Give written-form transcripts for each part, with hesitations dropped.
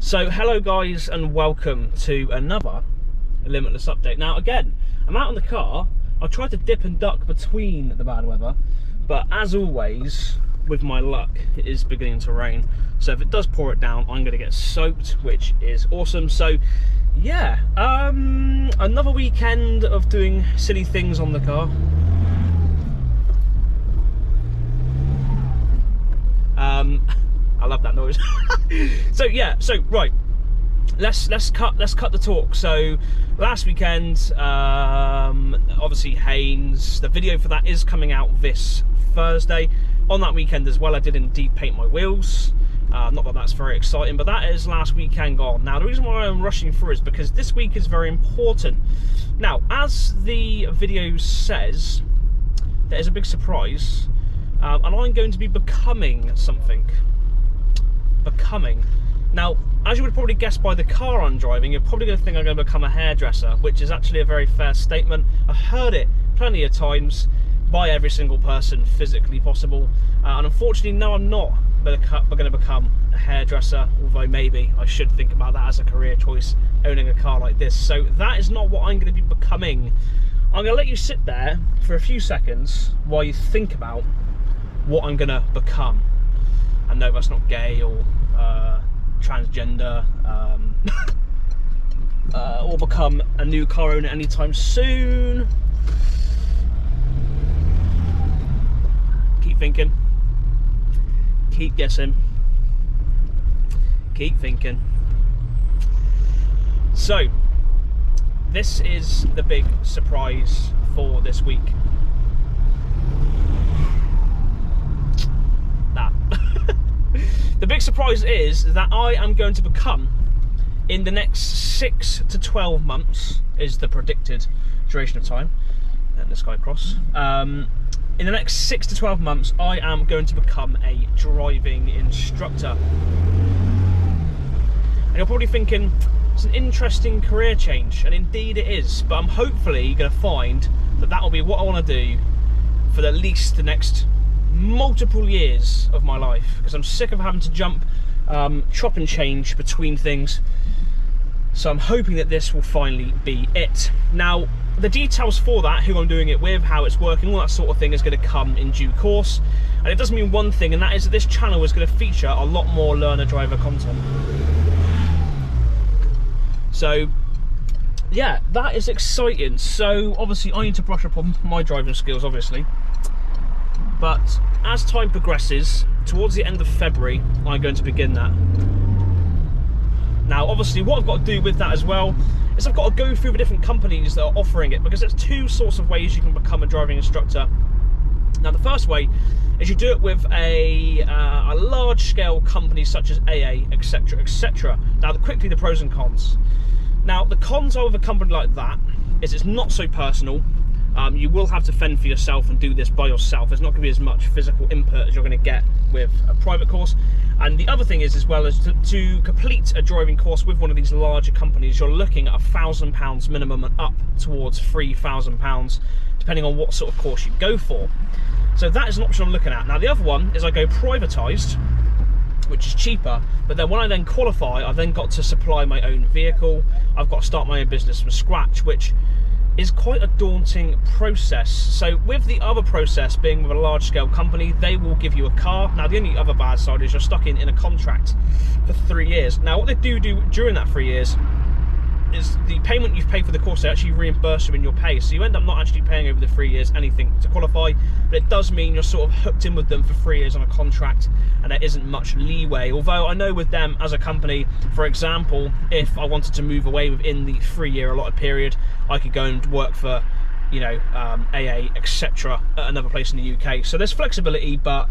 So hello guys and welcome to another Limitless update. Now again, I'm out in the car. I tried to dip and duck between the bad weather, but as always with my luck it is beginning to rain, so if it does pour it down I'm gonna get soaked, which is awesome. So yeah, another weekend of doing silly things on the car. I love that noise. So yeah, so right, let's cut the talk. So last weekend, obviously Haynes, the video for that is coming out this Thursday. On that weekend as well, I did indeed paint my wheels. Not that that's very exciting, but that is last weekend gone. Now the reason why I'm rushing through is because this week is very important. Now, as the video says, there is a big surprise, and I'm going to be becoming something. Now, as you would probably guess by the car I'm driving, you're probably going to think I'm going to become a hairdresser, which is actually a very fair statement. I've heard it plenty of times by every single person physically possible, and unfortunately no, I'm not going to become a hairdresser, although maybe I should think about that as a career choice, owning a car like this. So that is not what I'm going to be becoming. I'm going to let you sit there for a few seconds while you think about what I'm going to become. I know that's not gay or transgender, or become a new car owner anytime soon. Keep thinking, keep guessing, keep thinking. So this is the big surprise for this week. The big surprise is that I am going to become, in the next 6 to 12 months, is the predicted duration of time. Let this guy across. In the next 6 to 12 months, I am going to become a driving instructor. And you're probably thinking, it's an interesting career change, and indeed it is, but I'm hopefully going to find that that will be what I want to do for at least the next multiple years of my life, because I'm sick of having to jump, chop and change between things. So I'm hoping that this will finally be it. Now, the details for that, who I'm doing it with, how it's working, all that sort of thing is going to come in due course. And it does mean one thing, and that is that this channel is going to feature a lot more learner driver content. So yeah, that is exciting. So obviously I need to brush up on my driving skills, obviously. But as time progresses, towards the end of February, I'm going to begin that. Now, obviously, what I've got to do with that as well is I've got to go through the different companies that are offering it, because there's two sorts of ways you can become a driving instructor. Now, the first way is you do it with a large-scale company such as AA, etc., etc. Now, quickly, the pros and cons. Now, the cons of a company like that is it's not so personal. You will have to fend for yourself and do this by yourself. There's not going to be as much physical input as you're going to get with a private course. And the other thing is, as well, as to complete a driving course with one of these larger companies, you're looking at £1,000 minimum and up towards £3,000, depending on what sort of course you go for. So that is an option I'm looking at. Now, the other one is I go privatised, which is cheaper, but then when I then qualify, I've then got to supply my own vehicle. I've got to start my own business from scratch, which is quite a daunting process. So with the other process being with a large-scale company, they will give you a car. Now, the only other bad side is you're stuck in a contract for 3 years. Now, what they do during that 3 years is the payment you've paid for the course, they actually reimburse you in your pay. So you end up not actually paying over the 3 years anything to qualify, but it does mean you're sort of hooked in with them for 3 years on a contract, and there isn't much leeway. Although I know with them as a company, for example, if I wanted to move away within the 3-year allotted period, I could go and work for, you know, AA, etc. at another place in the UK. So there's flexibility, but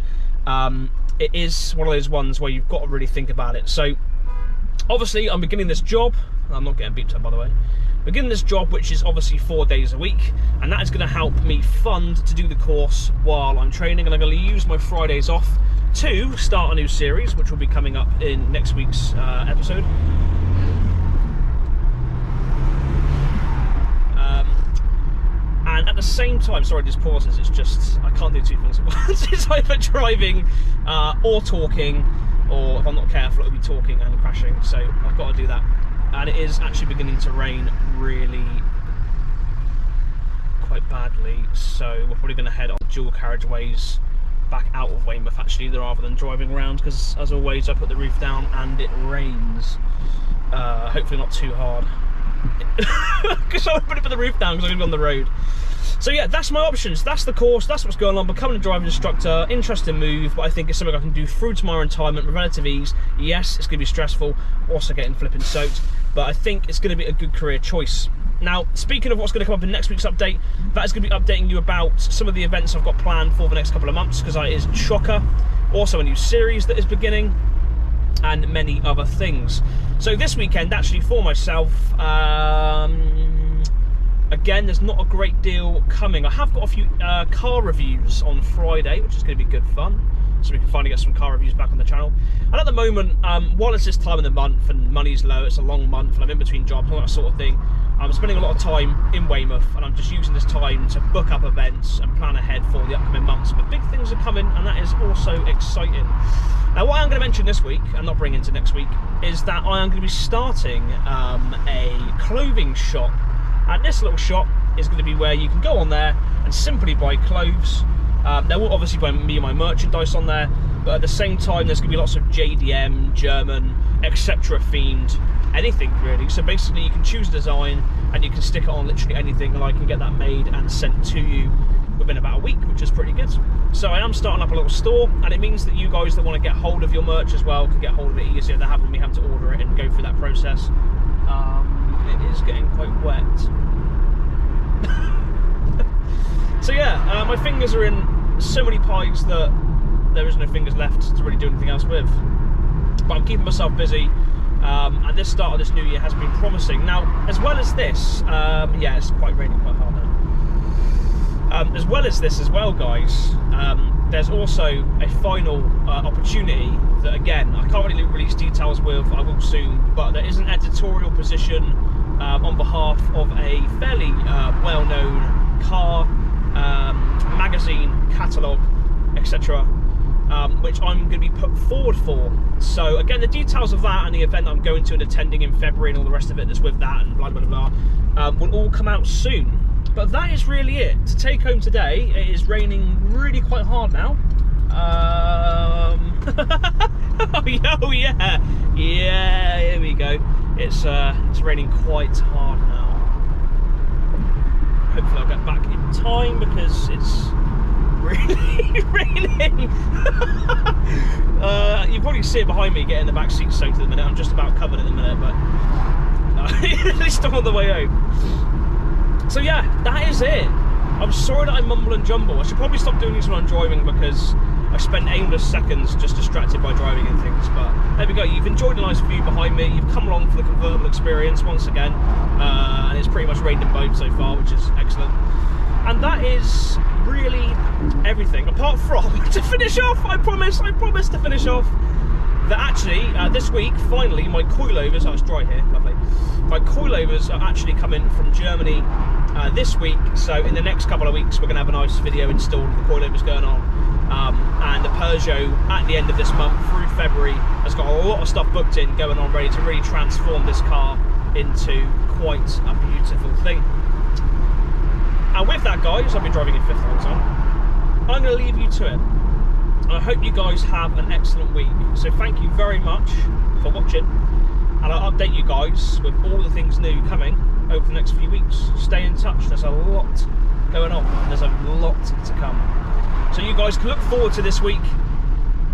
it is one of those ones where you've got to really think about it. So obviously I'm beginning this job. I'm not getting beeped up, by the way. Beginning this job, which is obviously 4 days a week, and that is going to help me fund to do the course while I'm training, and I'm going to use my Fridays off to start a new series, which will be coming up in next week's episode. And at the same time, sorry, just pauses, it's just, I can't do two things at once. It's either driving or talking, or if I'm not careful, it'll be talking and crashing. So I've got to do that. And it is actually beginning to rain really quite badly, so we're probably going to head on dual carriageways back out of Weymouth actually, rather than driving around, because as always I put the roof down and it rains. Hopefully not too hard, because I put the roof down because I'm going to be on the road. So yeah, that's my options, that's the course, that's what's going on. Becoming a driving instructor, interesting move, but I think it's something I can do through to my retirement with relative ease. Yes, it's going to be stressful, also getting flipping soaked, but I think it's going to be a good career choice. Now, speaking of what's going to come up in next week's update, that is going to be updating you about some of the events I've got planned for the next couple of months, because that is chocker, also a new series that is beginning, and many other things. So this weekend, actually, for myself, again, there's not a great deal coming. I have got a few car reviews on Friday, which is going to be good fun, so we can finally get some car reviews back on the channel. And at the moment, while it's this time of the month and money's low, it's a long month and I'm in between jobs, all that sort of thing, I'm spending a lot of time in Weymouth, and I'm just using this time to book up events and plan ahead for the upcoming months. But big things are coming, and that is also exciting. Now, what I'm going to mention this week, and not bring into next week, is that I am going to be starting a clothing shop. And this little shop is going to be where you can go on there and simply buy clothes. There will obviously be my merchandise on there, but at the same time there's going to be lots of JDM, German, etc. themed, anything really. So basically you can choose a design and you can stick it on literally anything, and I can get that made and sent to you within about a week, which is pretty good. So I am starting up a little store, and it means that you guys that want to get hold of your merch as well can get hold of it easier than having me have to order it and go through that process. It is getting quite wet. So yeah, my fingers are in so many pies that there is no fingers left to really do anything else with. But I'm keeping myself busy, and this start of this new year has been promising. Now, as well as this, yeah, it's quite raining quite hard now. As well as this as well, guys, there's also a final opportunity that, again, I can't really release details with, I will soon, but there is an editorial position on behalf of a fairly well-known car magazine, catalogue, etc., which I'm going to be put forward for. So again, the details of that and the event I'm going to and attending in February and all the rest of it that's with that and blah blah blah will all come out soon. But that is really it. To take home today, it is raining really quite hard now. Oh yeah, here we go. It's raining quite hard now. Hopefully I'll get back in time because it's really raining. You probably see it behind me getting the back seat soaked at the minute. I'm just about covered in a minute, but at least I'm on the way home. So yeah, that is it. I'm sorry that I mumble and jumble. I should probably stop doing these when I'm driving, because I spend aimless seconds just distracted by driving and things. But there we go, you've enjoyed a nice view behind me, you've come along for the convertible experience once again, and it's pretty much rained in both so far, which is excellent. And that is really everything, apart from, to finish off, I promise to finish off, that actually, this week, finally, my coilovers, oh, it's dry here, lovely, my coilovers are actually coming from Germany this week, so in the next couple of weeks we're going to have a nice video installed of the coilovers going on, and the Peugeot at the end of this month through February has got a lot of stuff booked in, going on, ready to really transform this car into quite a beautiful thing. And with that, guys, I've been driving in fifth all the time, I'm going to leave you to it. I hope you guys have an excellent week. So thank you very much for watching, and I'll update you guys with all the things new coming over the next few weeks. Stay in touch, there's a lot going on, and there's a lot to come. So you guys can look forward to this week,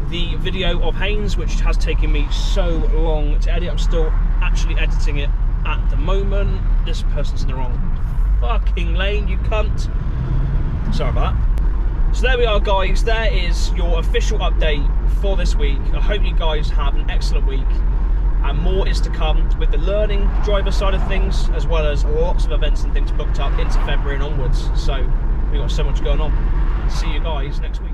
the video of Haynes, which has taken me so long to edit. I'm still actually editing it at the moment. This person's in the wrong fucking lane, you cunt. Sorry about that. So there we are, guys, there is your official update for this week. I hope you guys have an excellent week, and more is to come with the learning driver side of things, as well as lots of events and things booked up into February and onwards. So we've got so much going on. See you guys next week.